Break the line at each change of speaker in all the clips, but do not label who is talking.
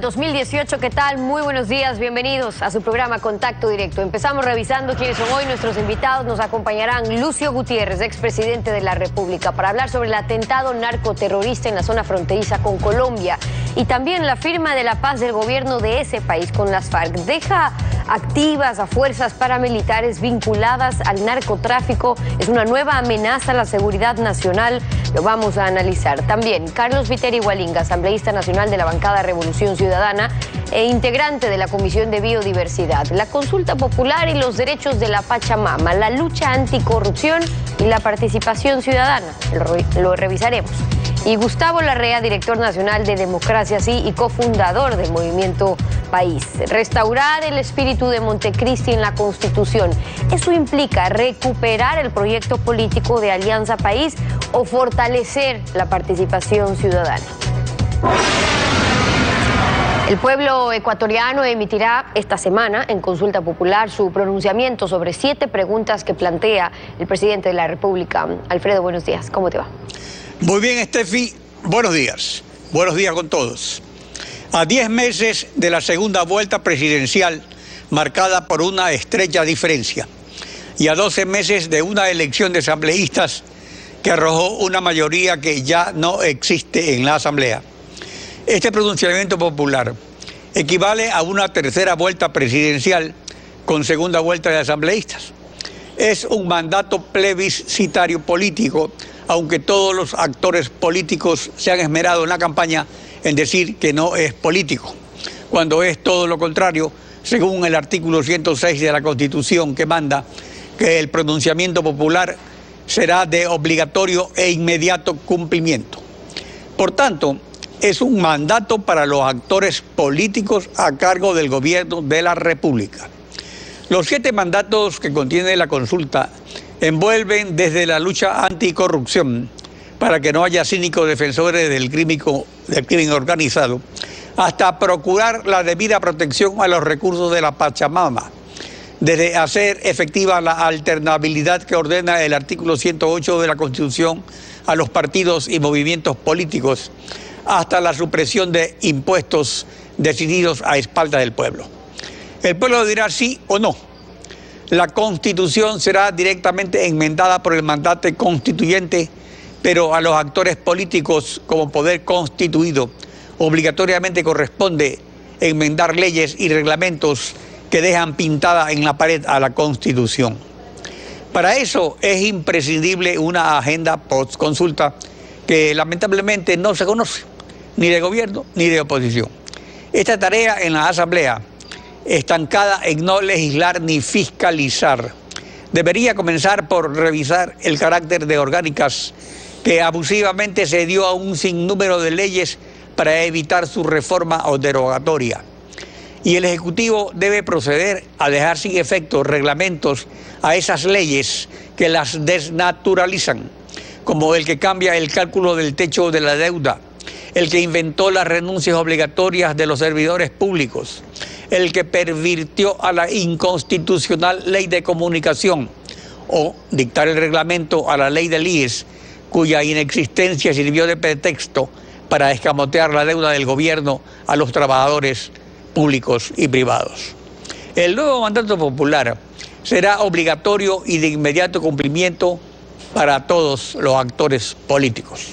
2018. ¿Qué tal? Muy buenos días, bienvenidos a su programa Contacto Directo. Empezamos revisando quiénes son hoy nuestros invitados. Nos acompañarán Lucio Gutiérrez, expresidente de la República, para hablar sobre el atentado narcoterrorista en la zona fronteriza con Colombia y también la firma de la paz del gobierno de ese país con las FARC. Deja activas a fuerzas paramilitares vinculadas al narcotráfico. Es una nueva amenaza a la seguridad nacional. Lo vamos a analizar. También Carlos Viteri Hualinga, asambleísta nacional de la bancada Revolución Ciudadana e integrante de la Comisión de Biodiversidad, la consulta popular y los derechos de la Pachamama, la lucha anticorrupción y la participación ciudadana. Lo revisaremos. Y Gustavo Larrea, director nacional de Democracia Sí y cofundador del Movimiento País. Restaurar el espíritu de Montecristi en la Constitución. ¿Eso implica recuperar el proyecto político de Alianza País o fortalecer la participación ciudadana? El pueblo ecuatoriano emitirá esta semana en consulta popular su pronunciamiento sobre 7 preguntas que plantea el presidente de la República. Alfredo, buenos días. ¿Cómo te va?
Muy bien, Steffi. Buenos días. Buenos días con todos. A 10 meses de la segunda vuelta presidencial, marcada por una estrecha diferencia, y a 12 meses de una elección de asambleístas que arrojó una mayoría que ya no existe en la Asamblea, este pronunciamiento popular equivale a una tercera vuelta presidencial con segunda vuelta de asambleístas. Es un mandato plebiscitario político, aunque todos los actores políticos se han esmerado en la campaña en decir que no es político, cuando es todo lo contrario, según el artículo 106 de la Constitución, que manda que el pronunciamiento popular será de obligatorio e inmediato cumplimiento. Por tanto, es un mandato para los actores políticos a cargo del gobierno de la República. Los 7 mandatos que contiene la consulta envuelven desde la lucha anticorrupción, para que no haya cínicos defensores del crimen organizado, hasta procurar la debida protección a los recursos de la Pachamama, desde hacer efectiva la alternabilidad que ordena el artículo 108 de la Constitución a los partidos y movimientos políticos, hasta la supresión de impuestos decididos a espaldas del pueblo. El pueblo dirá sí o no. La Constitución será directamente enmendada por el mandato constituyente, pero a los actores políticos como poder constituido obligatoriamente corresponde enmendar leyes y reglamentos que dejan pintada en la pared a la Constitución. Para eso es imprescindible una agenda post-consulta que lamentablemente no se conoce, ni de gobierno ni de oposición. Esta tarea en la Asamblea, estancada en no legislar ni fiscalizar, debería comenzar por revisar el carácter de orgánicas que abusivamente se dio a un sinnúmero de leyes para evitar su reforma o derogatoria. Y el Ejecutivo debe proceder a dejar sin efecto reglamentos a esas leyes que las desnaturalizan, como el que cambia el cálculo del techo de la deuda, el que inventó las renuncias obligatorias de los servidores públicos, el que pervirtió a la inconstitucional ley de comunicación, o dictar el reglamento a la ley del IES, cuya inexistencia sirvió de pretexto para escamotear la deuda del gobierno a los trabajadores públicos y privados. El nuevo mandato popular será obligatorio y de inmediato cumplimiento para todos los actores políticos.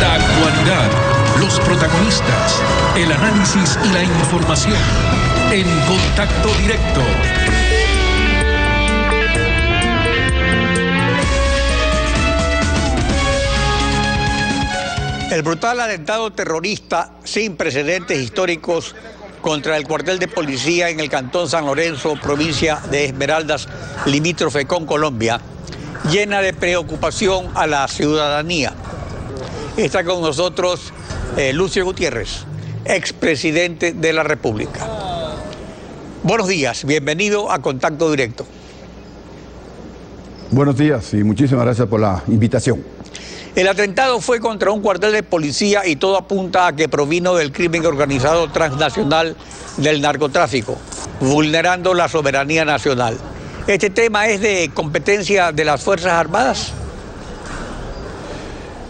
La actualidad, los protagonistas, el análisis y la información en Contacto Directo.
El brutal atentado terrorista sin precedentes históricos contra el cuartel de policía en el Cantón San Lorenzo, provincia de Esmeraldas, limítrofe con Colombia, llena de preocupación a la ciudadanía. Está con nosotros Lucio Gutiérrez, expresidente de la República. Buenos días, bienvenido a Contacto Directo.
Buenos días y muchísimas gracias por la invitación.
El atentado fue contra un cuartel de policía y todo apunta a que provino del crimen organizado transnacional del narcotráfico, vulnerando la soberanía nacional. ¿Este tema es de competencia de las Fuerzas Armadas?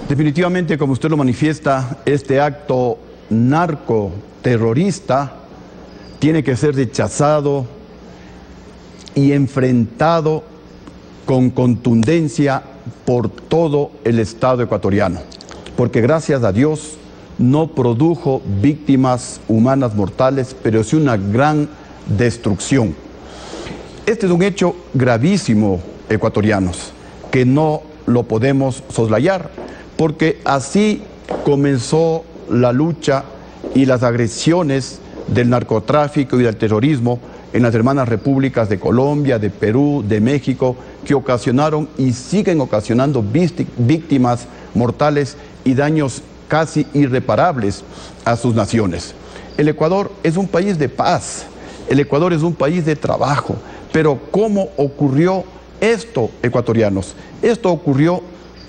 Definitivamente, como usted lo manifiesta, este acto narcoterrorista tiene que ser rechazado y enfrentado con contundencia por todo el Estado ecuatoriano, porque gracias a Dios no produjo víctimas humanas mortales, pero sí una gran destrucción. Este es un hecho gravísimo, ecuatorianos, que no lo podemos soslayar, porque así comenzó la lucha y las agresiones del narcotráfico y del terrorismo en las hermanas repúblicas de Colombia, de Perú, de México, que ocasionaron y siguen ocasionando víctimas mortales y daños casi irreparables a sus naciones. El Ecuador es un país de paz, el Ecuador es un país de trabajo, pero ¿cómo ocurrió esto, ecuatorianos? Esto ocurrió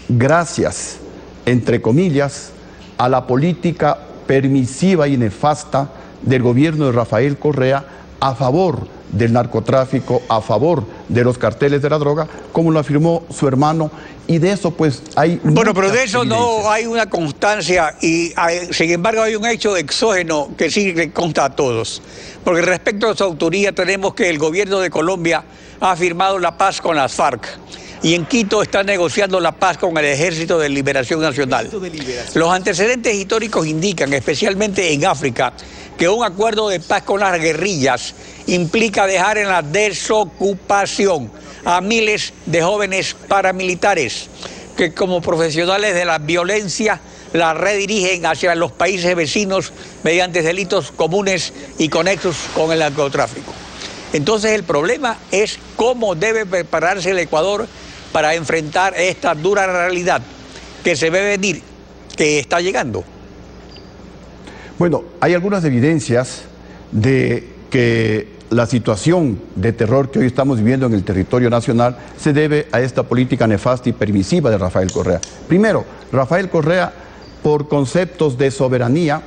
gracias, entre comillas, a la política permisiva y nefasta del gobierno de Rafael Correa a favor del narcotráfico, a favor de los carteles de la droga, como lo afirmó su hermano, y de eso pues hay...
Bueno, pero de eso no hay una constancia y sin embargo hay un hecho exógeno que sí le consta a todos. Porque respecto a su autoría tenemos que el gobierno de Colombia ha firmado la paz con las FARC. Y en Quito está negociando la paz con el Ejército de Liberación Nacional. Los antecedentes históricos indican, especialmente en África, que un acuerdo de paz con las guerrillas implica dejar en la desocupación a miles de jóvenes paramilitares que como profesionales de la violencia la redirigen hacia los países vecinos mediante delitos comunes y conexos con el narcotráfico. Entonces el problema es cómo debe prepararse el Ecuador para enfrentar esta dura realidad que se ve venir, que está llegando.
Bueno, hay algunas evidencias de que la situación de terror que hoy estamos viviendo en el territorio nacional se debe a esta política nefasta y permisiva de Rafael Correa. Primero, Rafael Correa, por conceptos de soberanía,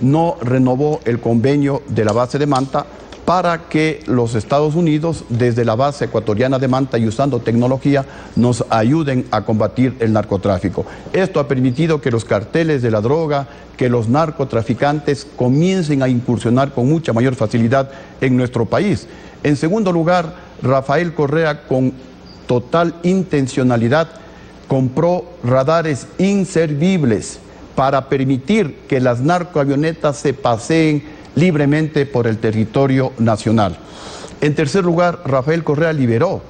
no renovó el convenio de la base de Manta para que los Estados Unidos, desde la base ecuatoriana de Manta y usando tecnología, nos ayuden a combatir el narcotráfico. Esto ha permitido que los carteles de la droga, que los narcotraficantes comiencen a incursionar con mucha mayor facilidad en nuestro país. En segundo lugar, Rafael Correa, con total intencionalidad, compró radares inservibles para permitir que las narcoavionetas se paseen libremente por el territorio nacional. En tercer lugar, Rafael Correa liberó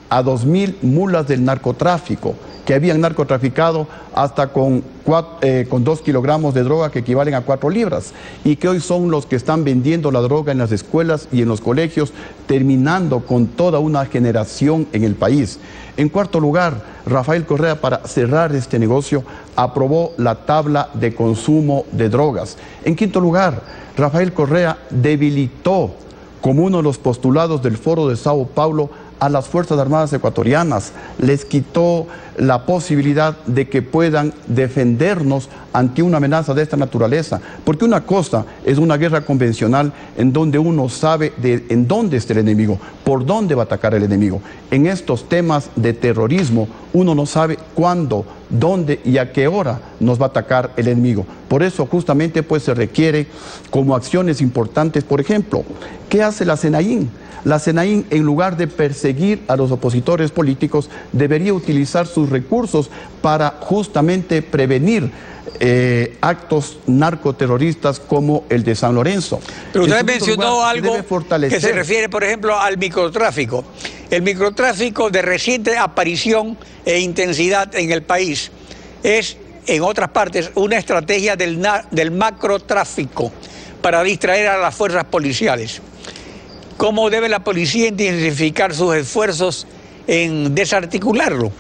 a 2.000 mulas del narcotráfico que habían narcotraficado hasta con 2 kilogramos de droga que equivalen a 4 libras y que hoy son los que están vendiendo la droga en las escuelas y en los colegios, terminando con toda una generación en el país. En cuarto lugar, Rafael Correa, para cerrar este negocio, aprobó la tabla de consumo de drogas. En quinto lugar, Rafael Correa debilitó como uno de los postulados del Foro de Sao Paulo a las Fuerzas Armadas ecuatorianas, les quitó la posibilidad de que puedan defendernos ante una amenaza de esta naturaleza, porque una cosa es una guerra convencional en donde uno sabe en dónde está el enemigo, por dónde va a atacar el enemigo. En estos temas de terrorismo uno no sabe cuándo, dónde y a qué hora nos va a atacar el enemigo. Por eso justamente pues se requiere como acciones importantes, por ejemplo, ¿qué hace la SENAIN? La SENAIN, en lugar de perseguir a los opositores políticos, debería utilizar sus recursos para justamente prevenir actos narcoterroristas como el de San Lorenzo.
Pero usted mencionó algo que se refiere, por ejemplo, al microtráfico. El microtráfico de reciente aparición e intensidad en el país es, en otras partes, una estrategia del macrotráfico para distraer a las fuerzas policiales. ¿Cómo debe la policía intensificar sus esfuerzos en desarticularlo?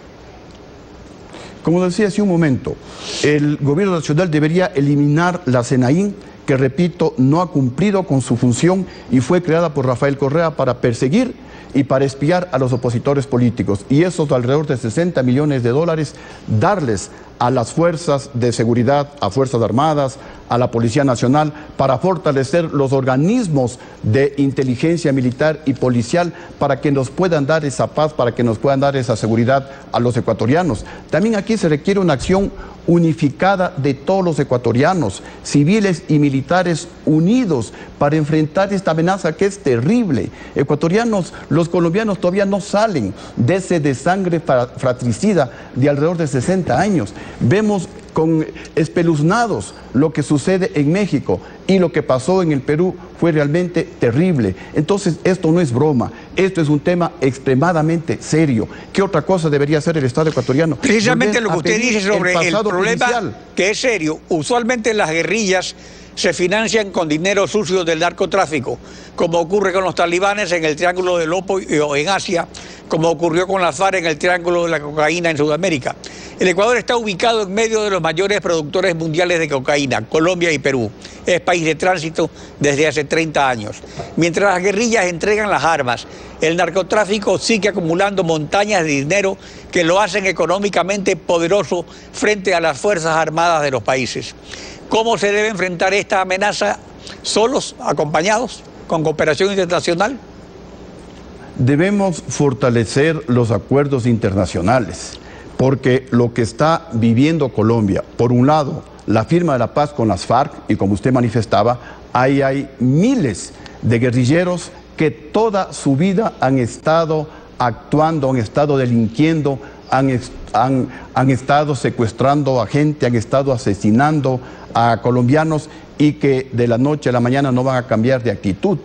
Como decía hace un momento, el gobierno nacional debería eliminar la SENAIN, que repito, no ha cumplido con su función y fue creada por Rafael Correa para perseguir y para espiar a los opositores políticos. Y esos alrededor de 60 millones de dólares, darles a las fuerzas de seguridad, a Fuerzas Armadas, a la Policía Nacional, para fortalecer los organismos de inteligencia militar y policial para que nos puedan dar esa paz, para que nos puedan dar esa seguridad a los ecuatorianos. También aquí se requiere una acción unificada de todos los ecuatorianos, civiles y militares unidos para enfrentar esta amenaza que es terrible. Ecuatorianos, los colombianos todavía no salen de ese desangre fratricida de alrededor de 60 años. Vemos con espeluznados lo que sucede en México, y lo que pasó en el Perú fue realmente terrible. Entonces, esto no es broma, esto es un tema extremadamente serio. ¿Qué otra cosa debería hacer el Estado ecuatoriano?
Precisamente lo que usted dice sobre el problema judicial, que es serio. Usualmente las guerrillas se financian con dinero sucio del narcotráfico, como ocurre con los talibanes en el Triángulo del Opio en Asia, como ocurrió con las FARC en el Triángulo de la Cocaína en Sudamérica. El Ecuador está ubicado en medio de los mayores productores mundiales de cocaína, Colombia y Perú. Es país de tránsito desde hace 30 años. Mientras las guerrillas entregan las armas, el narcotráfico sigue acumulando montañas de dinero que lo hacen económicamente poderoso frente a las Fuerzas Armadas de los países. ¿Cómo se debe enfrentar esta amenaza? ¿Solos, acompañados, con cooperación internacional?
Debemos fortalecer los acuerdos internacionales, porque lo que está viviendo Colombia, por un lado, la firma de la paz con las FARC, y como usted manifestaba, hay miles de guerrilleros que toda su vida han estado actuando, han estado delinquiendo, han estado secuestrando a gente, han estado asesinando a colombianos, y que de la noche a la mañana no van a cambiar de actitud.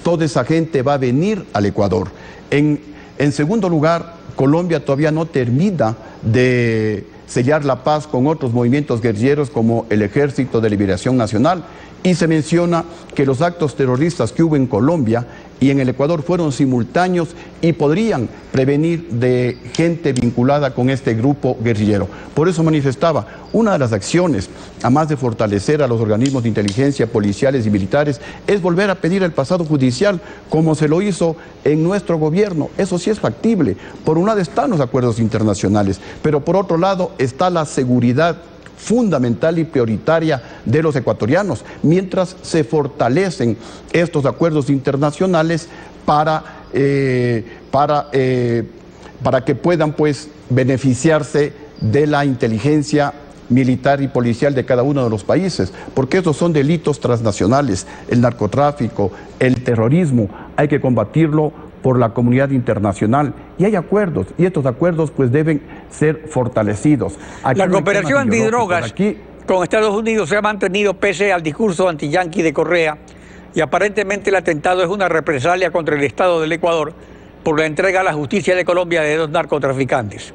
Toda esa gente va a venir al Ecuador. En segundo lugar, Colombia todavía no termina de sellar la paz con otros movimientos guerrilleros como el Ejército de Liberación Nacional, y se menciona que los actos terroristas que hubo en Colombia y en el Ecuador fueron simultáneos y podrían prevenir de gente vinculada con este grupo guerrillero. Por eso manifestaba, una de las acciones, además de fortalecer a los organismos de inteligencia policiales y militares, es volver a pedir el pasado judicial, como se lo hizo en nuestro gobierno. Eso sí es factible. Por un lado están los acuerdos internacionales, pero por otro lado está la seguridad fundamental y prioritaria de los ecuatorianos, mientras se fortalecen estos acuerdos internacionales para que puedan pues beneficiarse de la inteligencia militar y policial de cada uno de los países, porque estos son delitos transnacionales. El narcotráfico, el terrorismo, hay que combatirlo por la comunidad internacional, y hay acuerdos, y estos acuerdos pues deben ser fortalecidos. Aquí
la cooperación antidrogas con Estados Unidos se ha mantenido pese al discurso antiyanqui de Correa, y aparentemente el atentado es una represalia contra el Estado del Ecuador por la entrega a la justicia de Colombia de 2 narcotraficantes.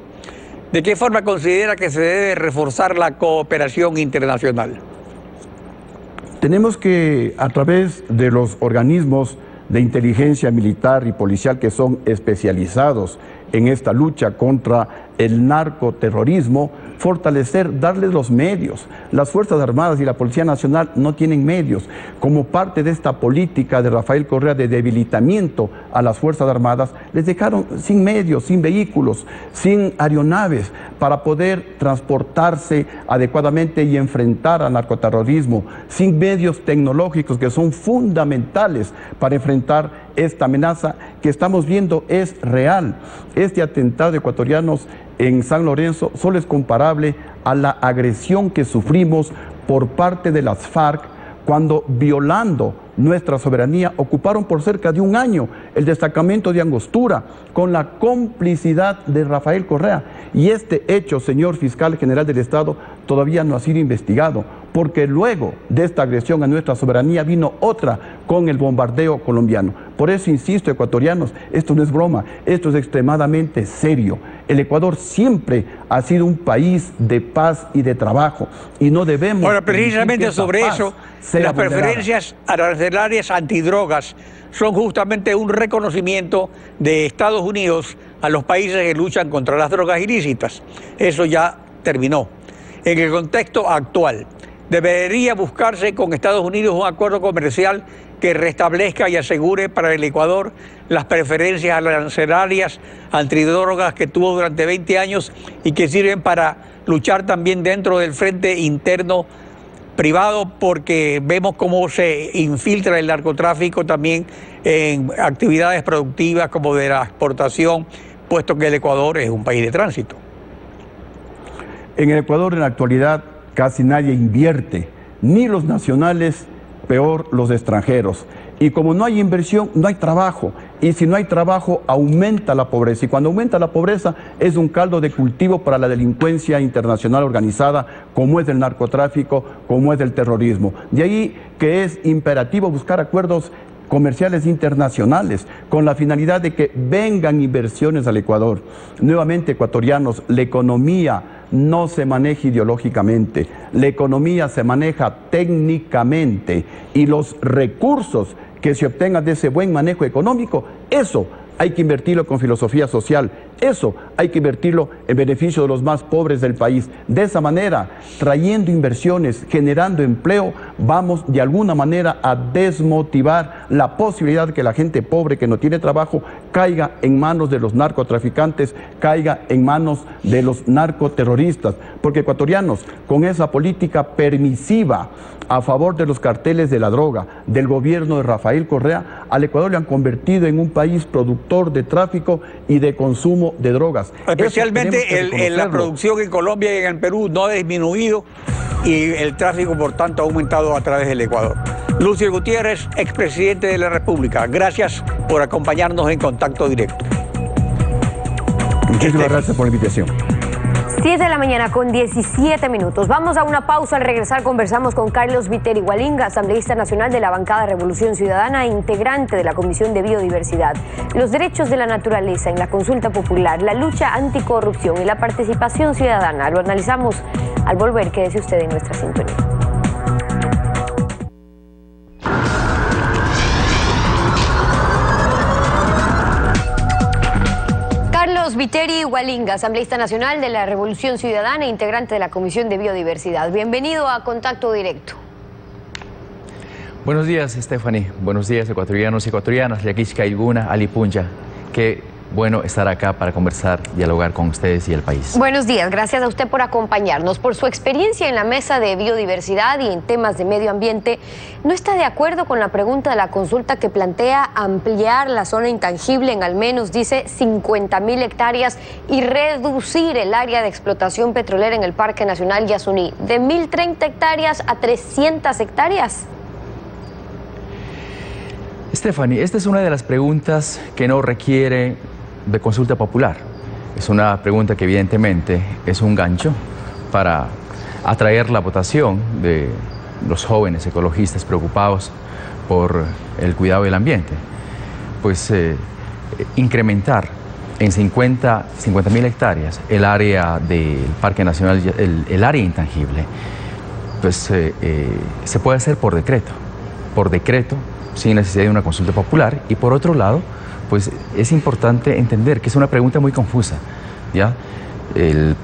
¿De qué forma considera que se debe reforzar la cooperación internacional?
Tenemos que, a través de los organismos de inteligencia militar y policial que son especializados en esta lucha contra el narcoterrorismo, fortalecer, darles los medios. Las Fuerzas Armadas y la Policía Nacional no tienen medios. Como parte de esta política de Rafael Correa de debilitamiento a las Fuerzas Armadas, les dejaron sin medios, sin vehículos, sin aeronaves para poder transportarse adecuadamente y enfrentar al narcoterrorismo, sin medios tecnológicos que son fundamentales para enfrentar esta amenaza que estamos viendo es real. Este atentado de ecuatorianos en San Lorenzo solo es comparable a la agresión que sufrimos por parte de las FARC cuando, violando nuestra soberanía, ocuparon por cerca de un año el destacamento de Angostura con la complicidad de Rafael Correa. Y este hecho, señor fiscal general del Estado, todavía no ha sido investigado, porque luego de esta agresión a nuestra soberanía vino otra con el bombardeo colombiano. Por eso insisto, ecuatorianos, esto no es broma, esto es extremadamente serio. El Ecuador siempre ha sido un país de paz y de trabajo, y no debemos...
Ahora, precisamente sobre eso, las preferencias arancelarias antidrogas son justamente un reconocimiento de Estados Unidos a los países que luchan contra las drogas ilícitas. Eso ya terminó. En el contexto actual, debería buscarse con Estados Unidos un acuerdo comercial que restablezca y asegure para el Ecuador las preferencias arancelarias antidrogas que tuvo durante 20 años y que sirven para luchar también dentro del frente interno privado porque vemos cómo se infiltra el narcotráfico también en actividades productivas como de la exportación, puesto que el Ecuador es un país de tránsito.
En el Ecuador en la actualidad casi nadie invierte, ni los nacionales, peor los extranjeros. Y como no hay inversión, no hay trabajo. Y si no hay trabajo, aumenta la pobreza. Y cuando aumenta la pobreza, es un caldo de cultivo para la delincuencia internacional organizada, como es el narcotráfico, como es el terrorismo. De ahí que es imperativo buscar acuerdos comerciales internacionales con la finalidad de que vengan inversiones al Ecuador. Nuevamente, ecuatorianos, la economía no se maneja ideológicamente, la economía se maneja técnicamente y los recursos que se obtengan de ese buen manejo económico, eso hay que invertirlo con filosofía social, eso hay que invertirlo en beneficio de los más pobres del país. De esa manera, trayendo inversiones, generando empleo, vamos de alguna manera a desmotivar la posibilidad de que la gente pobre que no tiene trabajo caiga en manos de los narcotraficantes, caiga en manos de los narcoterroristas. Porque ecuatorianos, con esa política permisiva a favor de los carteles de la droga, del gobierno de Rafael Correa, al Ecuador le han convertido en un país productor de tráfico y de consumo de drogas.
Especialmente la producción en Colombia y en el Perú no ha disminuido y el tráfico, por tanto, ha aumentado a través del Ecuador. Lucio Gutiérrez, expresidente de la República, gracias por acompañarnos en Contacto Directo.
Muchísimas gracias por la invitación.
10 de la mañana con 17 minutos. Vamos a una pausa. Al regresar conversamos con Carlos Viteri Hualinga, asambleísta nacional de la bancada Revolución Ciudadana e integrante de la Comisión de Biodiversidad. Los derechos de la naturaleza en la consulta popular, la lucha anticorrupción y la participación ciudadana. Lo analizamos al volver. Quédese usted en nuestra sintonía. Carlos Viteri Hualinga, asambleísta nacional de la Revolución Ciudadana e integrante de la Comisión de Biodiversidad. Bienvenido a Contacto Directo.
Buenos días, Stephanie. Buenos días, ecuatorianos y ecuatorianas. Yaquisca, Ilguna, Alipunja. Qué bueno estar acá para conversar, dialogar con ustedes y el país.
Buenos días. Gracias a usted por acompañarnos. Por su experiencia en la mesa de biodiversidad y en temas de medio ambiente, ¿no está de acuerdo con la pregunta de la consulta que plantea ampliar la zona intangible en al menos, dice, 50.000 hectáreas y reducir el área de explotación petrolera en el Parque Nacional Yasuní de 1.030 hectáreas a 300 hectáreas?
Stephanie, esta es una de las preguntas que no requiere de consulta popular. Es una pregunta que evidentemente es un gancho para atraer la votación de los jóvenes ecologistas preocupados por el cuidado del ambiente. Pues incrementar en 50.000 hectáreas el área del Parque Nacional, el área intangible, pues se puede hacer por decreto, sin necesidad de una consulta popular. Y por otro lado, pues es importante entender que es una pregunta muy confusa, ¿ya? El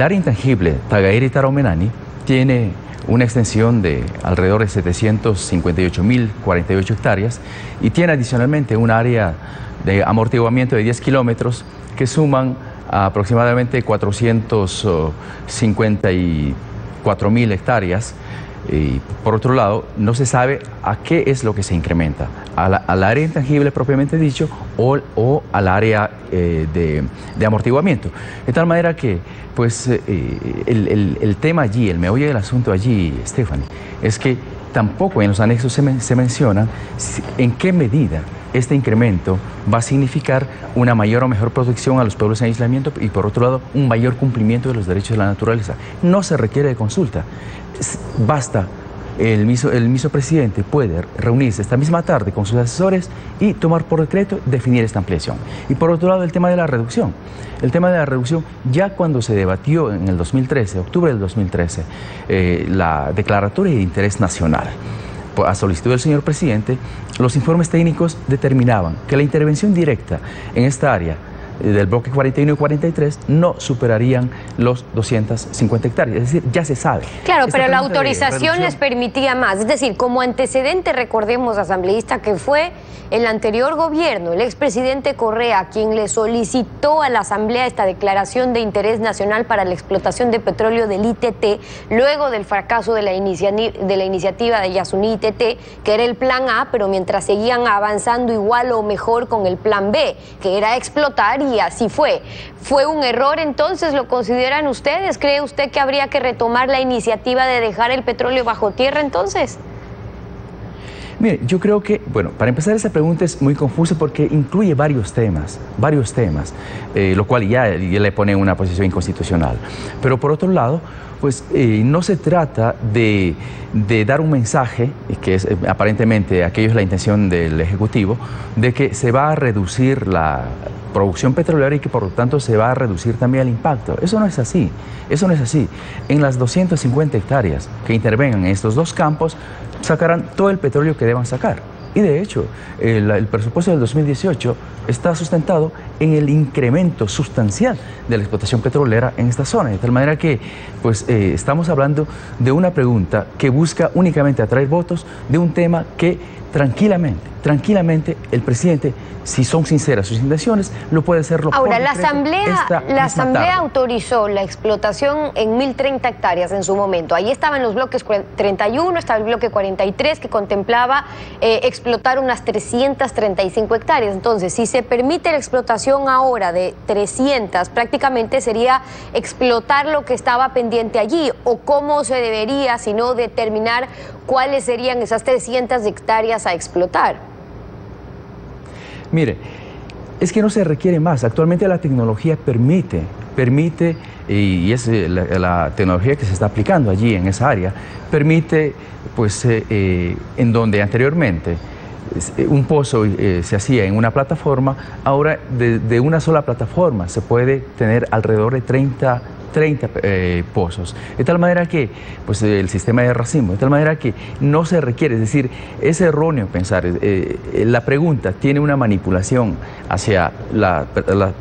área intangible Tagaire-Taraumenani tiene una extensión de alrededor de 758.048 hectáreas y tiene adicionalmente un área de amortiguamiento de 10 kilómetros que suman a aproximadamente 454.000 hectáreas. Y por otro lado, no se sabe a qué es lo que se incrementa, al área intangible propiamente dicho o al área de amortiguamiento. De tal manera que pues, el tema allí, el meollo del asunto allí, Stephanie, es que tampoco en los anexos se menciona en qué medida este incremento va a significar una mayor o mejor protección a los pueblos en aislamiento y por otro lado un mayor cumplimiento de los derechos de la naturaleza. No se requiere de consulta. Basta, el mismo presidente puede reunirse esta misma tarde con sus asesores y tomar por decreto definir esta ampliación. Y por otro lado, el tema de la reducción. El tema de la reducción, ya cuando se debatió en el 2013, octubre del 2013, la declaratoria de interés nacional, a solicitud del señor presidente, los informes técnicos determinaban que la intervención directa en esta área del bloque 41 y 43 no superarían los 250 hectáreas, es decir, ya se sabe.
Claro, pero la autorización les permitía más, es decir, como antecedente recordemos, asambleísta, que fue el anterior gobierno, el expresidente Correa, quien le solicitó a la Asamblea esta declaración de interés nacional para la explotación de petróleo del ITT, luego del fracaso de la iniciativa de Yasuní ITT, que era el plan A, pero mientras seguían avanzando igual o mejor con el plan B, que era explotar, y así fue. ¿Fue un error entonces? ¿Lo consideran ustedes? ¿Cree usted que habría que retomar la iniciativa de dejar el petróleo bajo tierra entonces?
Mire, yo creo que, bueno, para empezar esa pregunta es muy confusa porque incluye varios temas, lo cual ya le pone en una posición inconstitucional. Pero por otro lado, pues no se trata de dar un mensaje, que es aparentemente aquello es la intención del Ejecutivo, de que se va a reducir la producción petrolera y que por lo tanto se va a reducir también el impacto. Eso no es así, eso no es así. En las 250 hectáreas que intervengan en estos dos campos, sacarán todo el petróleo que deban sacar. Y de hecho, el presupuesto del 2018 está sustentado en el incremento sustancial de la explotación petrolera en esta zona. De tal manera que pues, estamos hablando de una pregunta que busca únicamente atraer votos de un tema que tranquilamente el presidente, si son sinceras sus intenciones, lo puede hacerlo.
Ahora, la Asamblea autorizó la explotación en 1030 hectáreas en su momento. Ahí estaban los bloques 31, estaba el bloque 43 que contemplaba explotar unas 335 hectáreas. Entonces, si se permite la explotación ahora de 300, prácticamente sería explotar lo que estaba pendiente allí, o cómo se debería, si no, determinar cuáles serían esas 300 hectáreas a explotar.
Mire, es que no se requiere más. Actualmente la tecnología permite, y es la tecnología que se está aplicando allí en esa área, permite, pues, en donde anteriormente un pozo se hacía en una plataforma, ahora de una sola plataforma se puede tener alrededor de 30 pozos, de tal manera que, pues el sistema de racimo, de tal manera que no se requiere, es decir, es erróneo pensar, la pregunta tiene una manipulación hacia las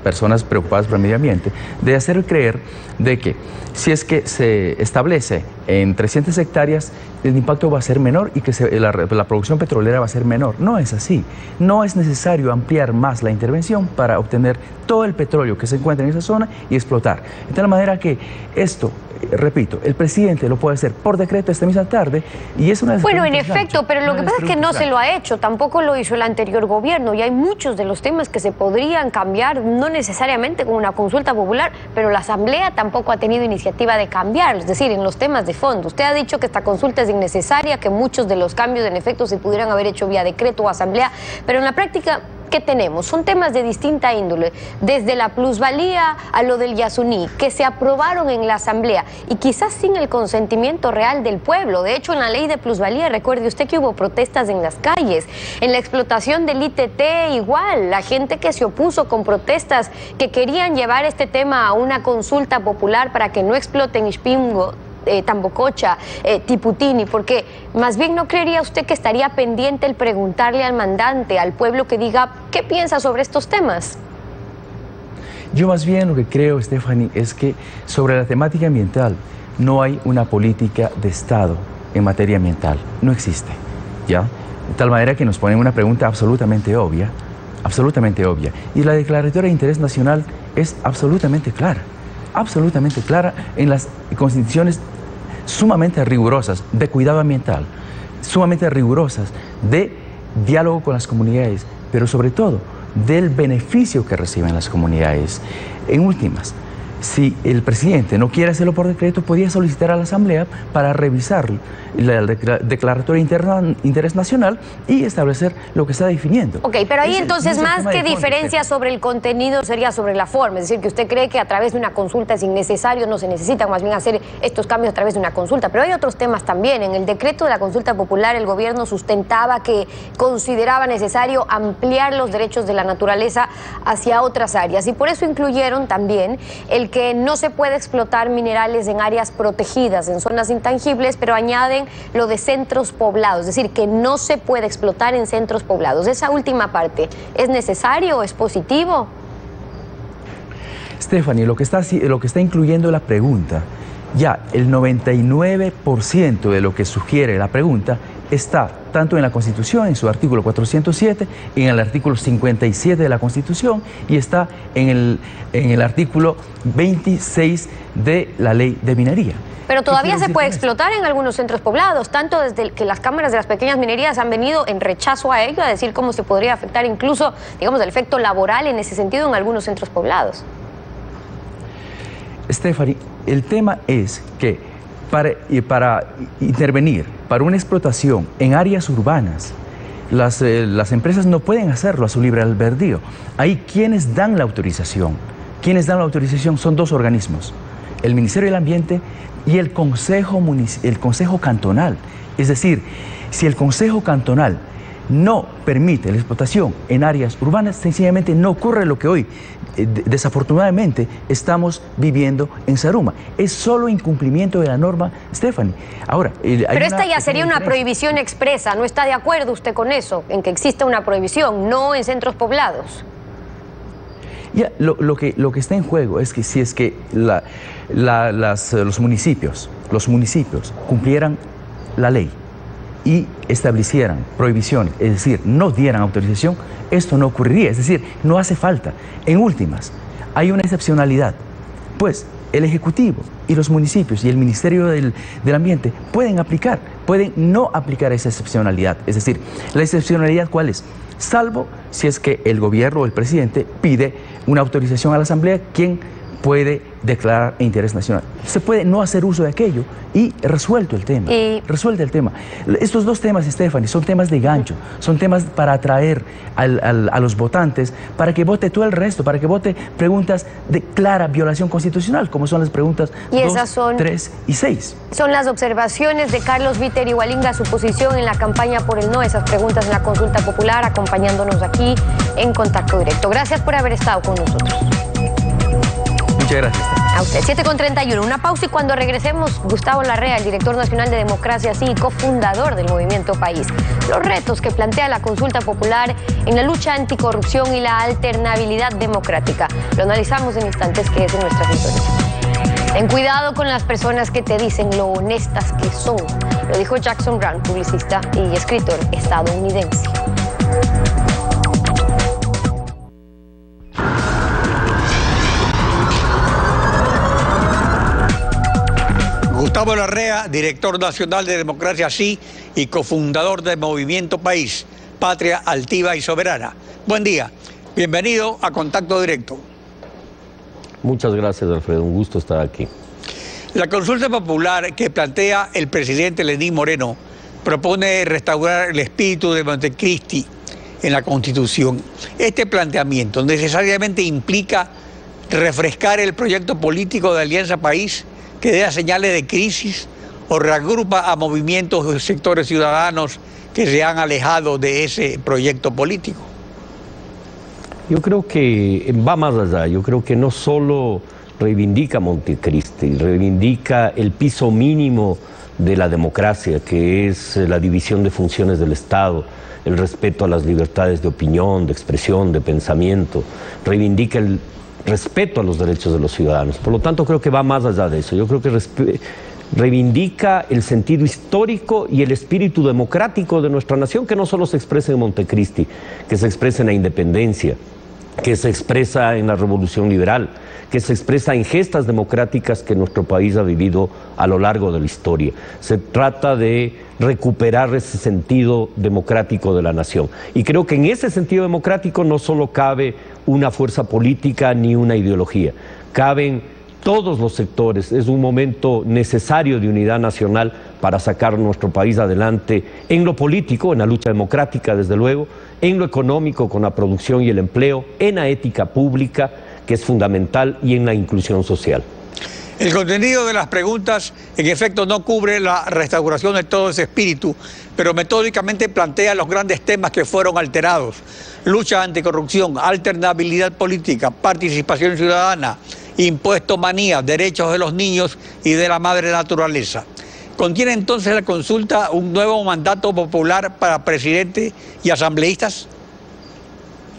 personas preocupadas por el medio ambiente, de hacer creer de que si es que se establece en 300 hectáreas, el impacto va a ser menor y que la producción petrolera va a ser menor. No es así. No es necesario ampliar más la intervención para obtener todo el petróleo que se encuentra en esa zona y explotar. De tal manera que esto, repito, el presidente lo puede hacer por decreto esta misma tarde y es una...
Bueno, en efecto, pero lo que pasa es que no se lo ha hecho, tampoco lo hizo el anterior gobierno, y hay muchos de los temas que se podrían cambiar, no necesariamente con una consulta popular, pero la Asamblea tampoco ha tenido iniciativa de cambiar, es decir, en los temas de fondo. Usted ha dicho que esta consulta es innecesaria, que muchos de los cambios en efecto se pudieran haber hecho vía decreto o asamblea, pero en la práctica, ¿qué tenemos? Son temas de distinta índole, desde la plusvalía a lo del Yasuní, que se aprobaron en la Asamblea y quizás sin el consentimiento real del pueblo. De hecho, en la ley de plusvalía, recuerde usted que hubo protestas en las calles. En la explotación del ITT igual, la gente que se opuso con protestas, que querían llevar este tema a una consulta popular para que no exploten Ispingo, Tambococha, Tiputini, porque más bien no creería usted que estaría pendiente el preguntarle al mandante, al pueblo, que diga qué piensa sobre estos temas.
Yo más bien lo que creo, Stephanie, es que sobre la temática ambiental no hay una política de Estado en materia ambiental, no existe, ¿ya? De tal manera que nos ponen una pregunta absolutamente obvia, y la declaratoria de interés nacional es absolutamente clara en las constituciones sumamente rigurosas de cuidado ambiental, sumamente rigurosas de diálogo con las comunidades, pero sobre todo del beneficio que reciben las comunidades. En últimas, si el presidente no quiere hacerlo por decreto, podría solicitar a la Asamblea para revisar la declaratoria de interés nacional y establecer lo que está definiendo.
Ok, pero ahí entonces más que diferencia sobre el contenido sería sobre la forma, es decir, que usted cree que a través de una consulta es innecesario, no se necesita más bien hacer estos cambios a través de una consulta, pero hay otros temas también. En el decreto de la consulta popular el gobierno sustentaba que consideraba necesario ampliar los derechos de la naturaleza hacia otras áreas y por eso incluyeron también el que no se puede explotar minerales en áreas protegidas, en zonas intangibles, pero añaden lo de centros poblados, es decir, que no se puede explotar en centros poblados. Esa última parte, ¿es necesario o es positivo?
Stephanie, lo que está incluyendo la pregunta, ya el 99% de lo que sugiere la pregunta está tanto en la Constitución, en su artículo 407, en el artículo 57 de la Constitución y está en el artículo 26 de la Ley de Minería.
Pero todavía se puede explotar en algunos centros poblados, tanto desde que las cámaras de las pequeñas minerías han venido en rechazo a ello, a decir cómo se podría afectar incluso, digamos, el efecto laboral en ese sentido en algunos centros poblados.
Stephanie, el tema es que para intervenir, para una explotación en áreas urbanas, las empresas no pueden hacerlo a su libre albedrío. Ahí quienes dan la autorización. Quienes dan la autorización son dos organismos, el Ministerio del Ambiente y el Consejo Cantonal. Es decir, si el Consejo Cantonal no permite la explotación en áreas urbanas, sencillamente no ocurre lo que hoy, desafortunadamente, estamos viviendo en Zaruma. Es solo incumplimiento de la norma, Stephanie. Ahora,
pero esta ya sería una prohibición expresa. ¿No está de acuerdo usted con eso? En que exista una prohibición, no en centros poblados.
Ya, lo que está en juego es que si es que los municipios cumplieran la ley y establecieran prohibiciones, es decir, no dieran autorización, esto no ocurriría, es decir, no hace falta. En últimas, hay una excepcionalidad, pues el Ejecutivo y los municipios y el Ministerio del Ambiente pueden no aplicar esa excepcionalidad, es decir, ¿la excepcionalidad cuál es? Salvo si es que el gobierno o el presidente pide una autorización a la Asamblea, quien puede declarar interés nacional. Se puede no hacer uso de aquello y resuelto el tema. Resuelto el tema. Estos dos temas, Stephanie, son temas de gancho, son temas para atraer a los votantes, para que vote todo el resto, para que vote preguntas de clara violación constitucional, como son las preguntas 2, 3 y 6.
Son las observaciones de Carlos Viteri Hualinga, su posición en la campaña por el no, esas preguntas en la consulta popular, acompañándonos aquí en Contacto Directo. Gracias por haber estado con nosotros.
Muchas gracias.
A usted. 7:31. Una pausa y cuando regresemos, Gustavo Larrea, el director nacional de Democracia Sí y cofundador del Movimiento País. Los retos que plantea la consulta popular en la lucha anticorrupción y la alternabilidad democrática. Lo analizamos en instantes, que es de nuestra sintonía. Ten cuidado con las personas que te dicen lo honestas que son. Lo dijo Jackson Brown, publicista y escritor estadounidense.
Gustavo Larrea, director nacional de Democracia Sí y cofundador del Movimiento País, Patria Altiva y Soberana. Buen día, bienvenido a Contacto Directo.
Muchas gracias, Alfredo, un gusto estar aquí.
La consulta popular que plantea el presidente Lenín Moreno propone restaurar el espíritu de Montecristi en la Constitución. Este planteamiento necesariamente implica refrescar el proyecto político de Alianza País, que dé señales de crisis o reagrupa a movimientos de sectores ciudadanos que se han alejado de ese proyecto político.
Yo creo que va más allá. Yo creo que no solo reivindica Montecristi, reivindica el piso mínimo de la democracia, que es la división de funciones del Estado, el respeto a las libertades de opinión, de expresión, de pensamiento, reivindica el respeto a los derechos de los ciudadanos. Por lo tanto, creo que va más allá de eso. Yo creo que reivindica el sentido histórico y el espíritu democrático de nuestra nación, que no solo se expresa en Montecristi, que se expresa en la independencia, que se expresa en la Revolución Liberal, que se expresa en gestas democráticas que nuestro país ha vivido a lo largo de la historia. Se trata de recuperar ese sentido democrático de la nación. Y creo que en ese sentido democrático no solo cabe una fuerza política ni una ideología, caben todos los sectores. Es un momento necesario de unidad nacional para sacar nuestro país adelante en lo político, en la lucha democrática, desde luego, en lo económico, con la producción y el empleo, en la ética pública, que es fundamental, y en la inclusión social.
El contenido de las preguntas, en efecto, no cubre la restauración de todo ese espíritu, pero metódicamente plantea los grandes temas que fueron alterados: lucha anticorrupción, alternabilidad política, participación ciudadana, impuesto manía, derechos de los niños y de la madre naturaleza. ¿Contiene entonces la consulta un nuevo mandato popular para presidente y asambleístas?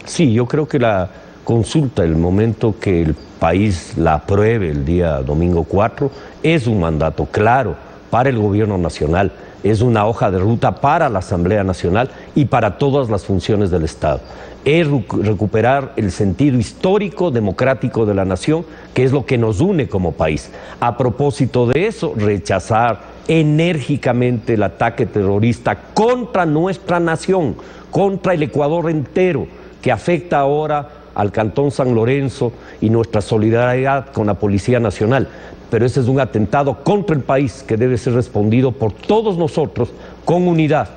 Sí, yo creo que la consulta, el momento que el país la apruebe el día domingo 4, es un mandato claro para el gobierno nacional, es una hoja de ruta para la Asamblea Nacional y para todas las funciones del Estado. Es recuperar el sentido histórico, democrático de la nación, que es lo que nos une como país. A propósito de eso, rechazar enérgicamente el ataque terrorista contra nuestra nación, contra el Ecuador entero, que afecta ahora al Cantón San Lorenzo, y nuestra solidaridad con la Policía Nacional. Pero ese es un atentado contra el país que debe ser respondido por todos nosotros con unidad.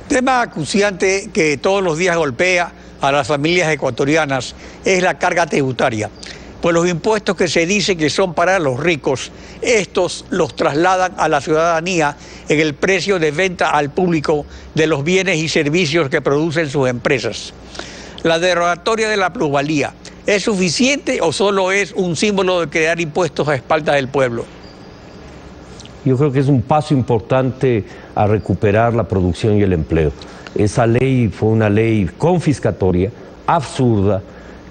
Tema acuciante que todos los días golpea a las familias ecuatorianas es la carga tributaria. Pues los impuestos que se dice que son para los ricos, estos los trasladan a la ciudadanía en el precio de venta al público de los bienes y servicios que producen sus empresas. La derogatoria de la plusvalía, ¿es suficiente o solo es un símbolo de crear impuestos a espaldas del pueblo?
Yo creo que es un paso importante a recuperar la producción y el empleo. Esa ley fue una ley confiscatoria, absurda,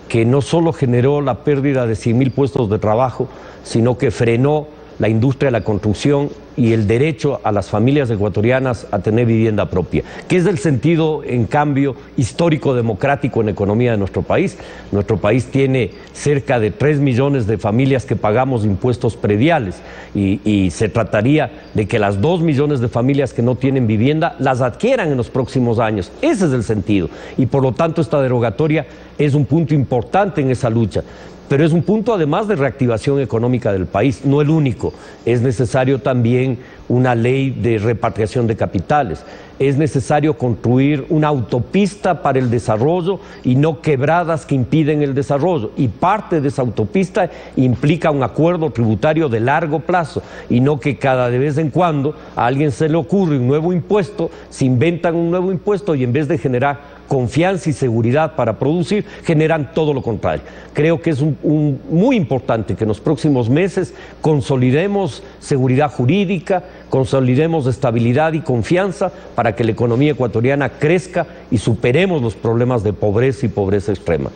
que no solo generó la pérdida de 100.000 puestos de trabajo, sino que frenó la industria de la construcción y el derecho a las familias ecuatorianas a tener vivienda propia, que es el sentido, en cambio, histórico democrático en economía de nuestro país. Nuestro país tiene cerca de 3 millones de familias que pagamos impuestos prediales y se trataría de que las 2 millones de familias que no tienen vivienda las adquieran en los próximos años. Ese es el sentido, y por lo tanto esta derogatoria es un punto importante en esa lucha. Pero es un punto además de reactivación económica del país, no el único. Es necesario también una ley de repatriación de capitales. Es necesario construir una autopista para el desarrollo y no quebradas que impiden el desarrollo. Y parte de esa autopista implica un acuerdo tributario de largo plazo y no que cada de vez en cuando a alguien se le ocurre un nuevo impuesto, se inventan un nuevo impuesto y en vez de generar confianza y seguridad para producir, generan todo lo contrario. Creo que es muy importante que en los próximos meses consolidemos seguridad jurídica, consolidemos estabilidad y confianza para que la economía ecuatoriana crezca y superemos los problemas de pobreza y pobreza extrema.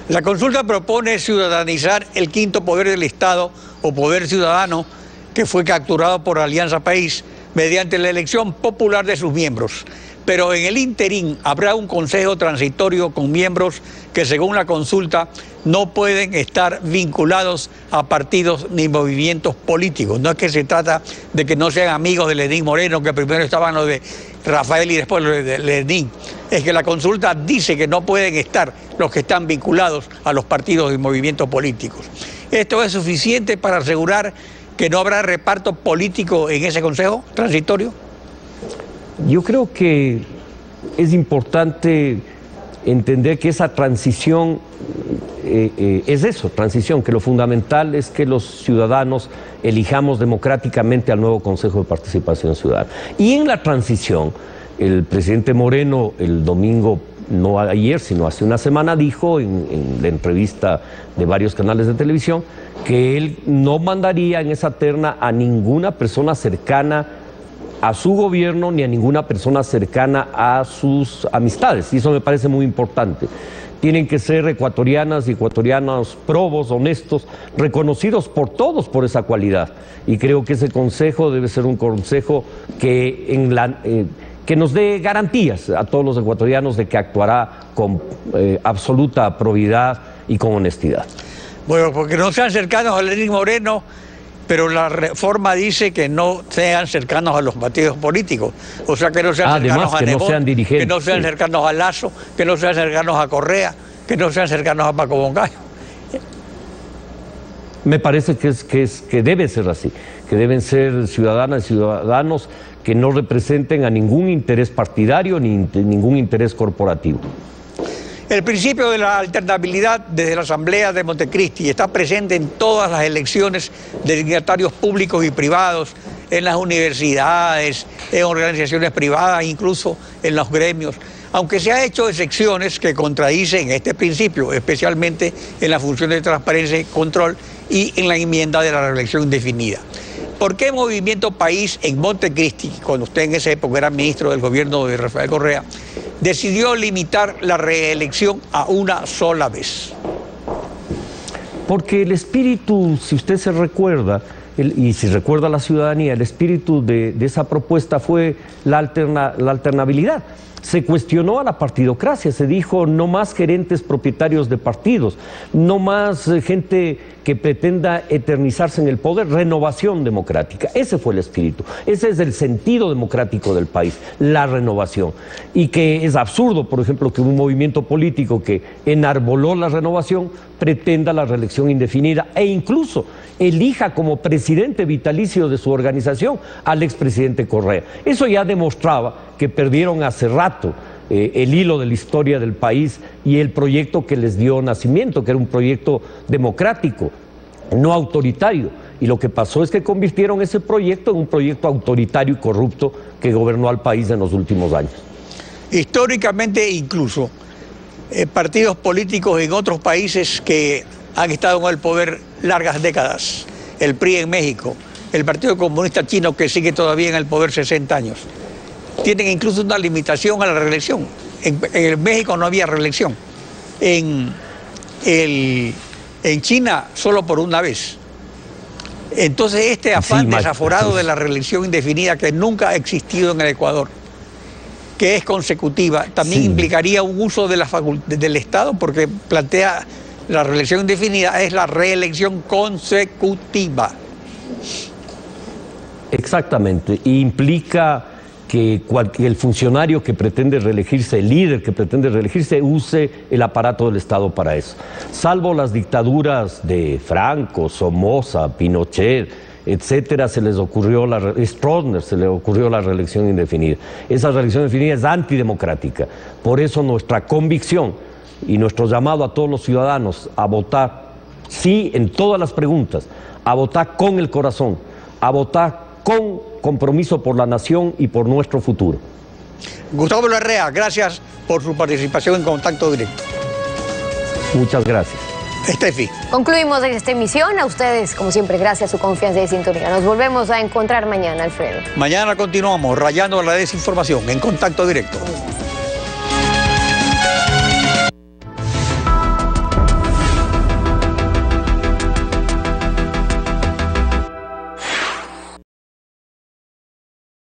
La consulta propone ciudadanizar el quinto poder del Estado o poder ciudadano que fue capturado por Alianza País mediante la elección popular de sus miembros. Pero en el interín habrá un consejo transitorio con miembros que, según la consulta, no pueden estar vinculados a partidos ni movimientos políticos. No es que se trata de que no sean amigos de Lenín Moreno, que primero estaban los de Rafael y después los de Lenín. Es que la consulta dice que no pueden estar los que están vinculados a los partidos y movimientos políticos. ¿Esto es suficiente para asegurar que no habrá reparto político en ese consejo transitorio?
Yo creo que es importante entender que esa transición es eso, transición, que lo fundamental es que los ciudadanos elijamos democráticamente al nuevo Consejo de Participación Ciudadana. Y en la transición, el presidente Moreno el domingo, no ayer, sino hace una semana, dijo en la entrevista de varios canales de televisión que él no mandaría en esa terna a ninguna persona cercana a su gobierno ni a ninguna persona cercana a sus amistades, y eso me parece muy importante. Tienen que ser ecuatorianas y ecuatorianos probos, honestos, reconocidos por todos por esa cualidad, y creo que ese consejo debe ser un consejo que, que nos dé garantías a todos los ecuatorianos de que actuará con absoluta probidad y con honestidad.
Bueno, porque no sean cercanos a Lenín Moreno, pero la reforma dice que no sean cercanos a los partidos políticos, o sea, que no sean cercanos a Nebot, que no sean cercanos a Lazo, que no sean cercanos a Correa, que no sean cercanos a Paco Moncayo.
Me parece que debe ser así, que deben ser ciudadanas y ciudadanos que no representen a ningún interés partidario ni ningún interés corporativo.
El principio de la alternabilidad desde la Asamblea de Montecristi está presente en todas las elecciones de dignatarios públicos y privados, en las universidades, en organizaciones privadas, incluso en los gremios, aunque se ha hecho excepciones que contradicen este principio, especialmente en la función de transparencia y control y en la enmienda de la reelección indefinida. ¿Por qué Movimiento País en Montecristi, cuando usted en esa época era ministro del gobierno de Rafael Correa, decidió limitar la reelección a una sola vez?
Porque el espíritu, si usted se recuerda, y si recuerda a la ciudadanía, el espíritu de esa propuesta fue la alternabilidad. Se cuestionó a la partidocracia, se dijo no más gerentes propietarios de partidos, no más gente que pretenda eternizarse en el poder, renovación democrática. Ese fue el espíritu, ese es el sentido democrático del país, la renovación. Y que es absurdo, por ejemplo, que un movimiento político que enarboló la renovación pretenda la reelección indefinida e incluso elija como presidente vitalicio de su organización al expresidente Correa. Eso ya demostraba que perdieron hace rato el hilo de la historia del país y el proyecto que les dio nacimiento, que era un proyecto democrático, no autoritario. Y lo que pasó es que convirtieron ese proyecto en un proyecto autoritario y corrupto que gobernó al país en los últimos años.
Históricamente incluso, partidos políticos en otros países que han estado en el poder largas décadas, el PRI en México, el Partido Comunista Chino que sigue todavía en el poder 60 años, tienen incluso una limitación a la reelección. En México no había reelección. En China solo por una vez. Entonces este afán desaforado de la reelección indefinida que nunca ha existido en el Ecuador, que es consecutiva, también implicaría un uso de del Estado, porque plantea la reelección indefinida es la reelección consecutiva.
Exactamente, y implica que el funcionario que pretende reelegirse, el líder que pretende reelegirse, use el aparato del Estado para eso. Salvo las dictaduras de Franco, Somoza, Pinochet, etcétera, Stroessner se le ocurrió la reelección indefinida. Esa reelección indefinida es antidemocrática. Por eso nuestra convicción y nuestro llamado a todos los ciudadanos a votar sí en todas las preguntas, a votar con el corazón, a votar con compromiso por la nación y por nuestro futuro.
Gustavo Larrea, gracias por su participación en Contacto Directo.
Muchas gracias.
Estefi.
Concluimos esta emisión. A ustedes, como siempre, gracias a su confianza y sintonía. Nos volvemos a encontrar mañana, Alfredo.
Mañana continuamos rayando la desinformación en Contacto Directo.